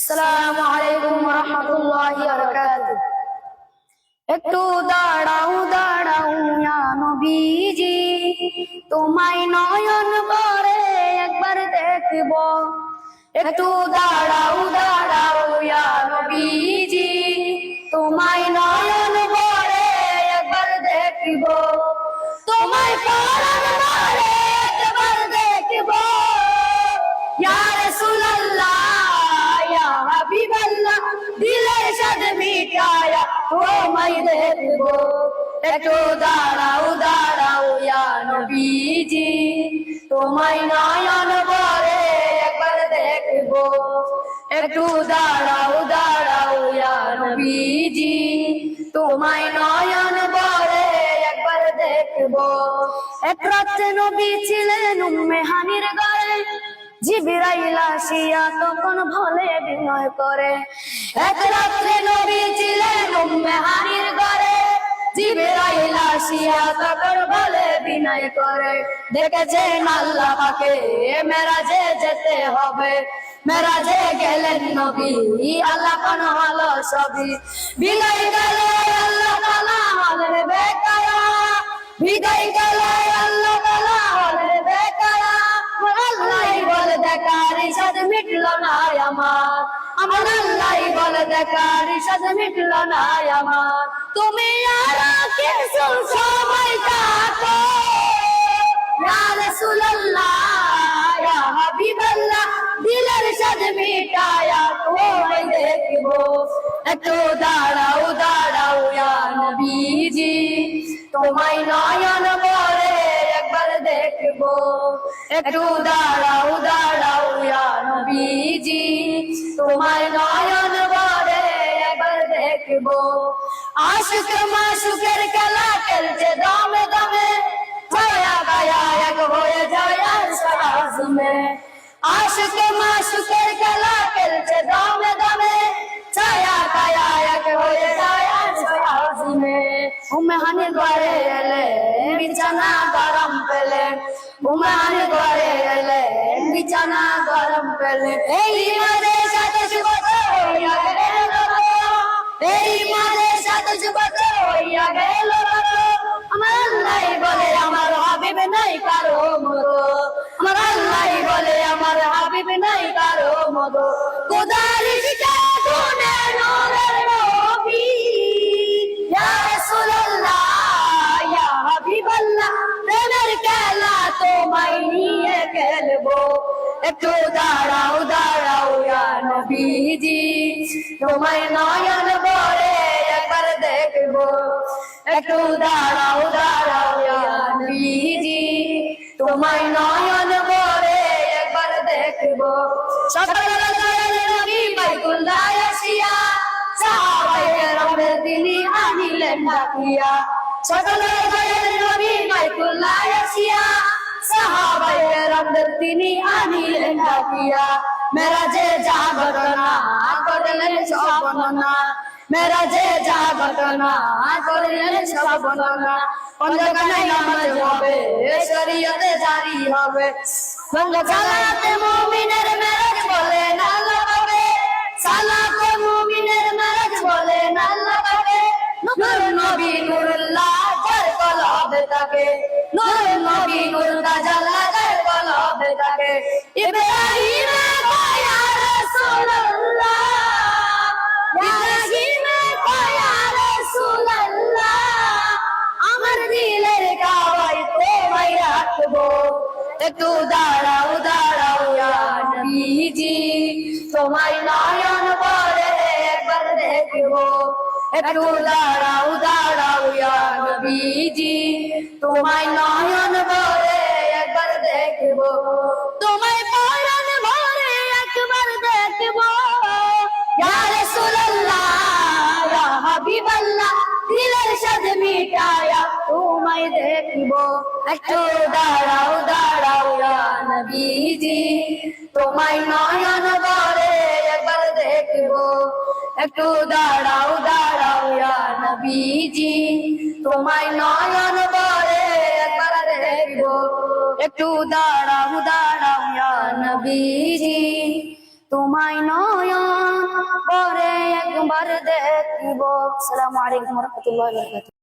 আসসালামু আলাইকুম ওয়া রাহমাতুল্লাহি ওয়া বারাকাতুহু। একটু দাঁড়াও দাঁড়াও ইয়া নবীজি, তোমায় নয়ন ভরে একবার দেখব। একটু দাঁড়াও দাঁড়াও ইয়া নবীজি, তোমায় নয়ন ভরে একবার দেখব। তোমায় পরাণ ভরে একবার দেখব। ইয়া রাসূলুল্লাহ ইয়া হাবিবাল্লাহ, দিলের সাথ মিটায়া তোমায় দেখব। একটু দাঁড়াও দাঁড়াও ইয়া নবীজি, তোমায় নয়ন ভরে একবার দেখব। একটু দাঁড়াও দাঁড়াও ইয়া নবীজি, তোমায় নয়ন ভরে একবার দেখব। এক রাতে নবী ছিলেন উম্মে হানির ঘরে, জিবরাইল আসিয়া তখন ভলে বিনয় করে। এক রাত্রে নবী ছিলেন উম্মে হানির ঘরে, জিবরাইল আসিয়া তখন ভলে বিনয় করে। দেখেছেন আল্লাহ পাকে মেরাজে যেতে হবে, মেরাজে গেলেন নবী আল্লাহ পান হলো সবই। বিদায় গেলে আল্লাহ তাআলা হলেন বেকারা, বিদায় গেলে আল্লাহ তাআলা হলেন বেকারা। আল্লাহই বলে দেখার ইশাদ মিটলো না আমার, আমার আল্লাহই বলে দেখার ইশাদ মিটলো না আমার। তুমি আর কিছু সময় থাকো ইয়া রাসূলুল্লাহ ইয়া হাবিবাল্লাহ, দিলের সাথ মিটায়া তোমায় দেখব। একটু দাঁড়াও দাঁড়াও ইয়া নবীজি, তোমায় নয়ন ভরে একবার দেখব। একটু দাঁড়াও দাঁড়াও ইয়া নবীজি, তোমায় নয়ন ভরে একবার দেখব। আশিক মাশুকের খেলা খেলছে দমে দমে, ছায়া গায়া এক হয়ে যায় আজমে। আশিক মাশুকের খেলা খেলছে দমে দমে, ছায়া গায়া এক হয়ে যায় আজমে। উম্মে হানির ঘরে এলে বিছানা গরম পেলে, উম্মে হানির ঘরে এলে বিছানা গরম পেলে। এই মাঝে সাথে যুবক হইয়া গেল, এই মাঝে সাথে যুবক হইয়া গেল। আমার আল্লাহই বলে আমার হাবিব নাই কারো মতো, আমার আল্লাহই বলে আমার হাবিব নাই কারো মতো। খোদার ইশকে গুনে নূরের নবী, ইয়া রাসূলুল্লাহ ইয়া হাবিবাল্লাহ, প্রেমের খেলা তোমায় নিয়ে খেলবো। একটু দাঁড়াও দাঁড়াও ইয়া নবীজি, তোমায় নয়ন ভরে একবার দেখব। একটু দাঁড়াও দাঁড়াও ইয়া নবীজি, তোমায় নয়ন ভরে একবার দেখব। সকালবেলা দয়ালের নবী বাইতুল্লাহ আসিয়া, সাহাবায়ে কেরামের তিনি আনিলেন ডাকিয়া। সকালবেলা দয়ালের নবী বাইতুল্লাহ আসিয়া, সাহাবায়ে কেরামের তিনি আনিলেন ডাকিয়া। মেরাজে যা ঘটনা করলেন সব বর্ণনা, মেরাজে যা ঘটনা করলেন সব বর্ণনা। পঞ্জগানায় নামাজ হবে, শরীয়তে জারি হবে। সালাতে মুমিনের মেরাজ বলেন আল্লাহ পাকে, সালাতে মুমিনের মেরাজ বলেন আল্লাহ পাকে। নূর নবী নূরুল্লাহ যার কলবে থাকে, নূর নবী নূর তাজাল্লা যার কলবে থাকে। ইব্রাহিম কয় ইয়া রাসূলুল্লাহ, ইব্রাহিম কয় ইয়া রাসূলুল্লাহ, আমার দিলের গাওয়ায় তোমায় রাখবো। একটু দাঁড়াও দাঁড়াও ইয়া নবীজি, তোমায় নয়ন ভরে একবার দেখব। একটু দাঁড়াও দাঁড়াও ইয়া নবীজি, তোমায় নয়ন ভরে একবার দেখব। তোমায় পরাণ ভরে একবার দেখব। ইয়া রাসূলুল্লাহ ইয়া হাবিবাল্লাহ, দিলের সাথ মিটায়া তোমায় দেখব। একটু দাঁড়াও দাঁড়াও ইয়া নবীজি, তোমায় নয়ন ভরে একবার দেখব। একটু দাঁড়াও দাঁড়াও ইয়া নবীজি, তোমায় নয়ন ভরে একবার দেখব। একটু দাঁড়াও দাঁড়াও ইয়া নবীজি, তোমায় নয়ন দেখিব। আসসালামু আলাইকুম ওয়া রাহমাতুল্লাহি ওয়া বারাকাতুহু।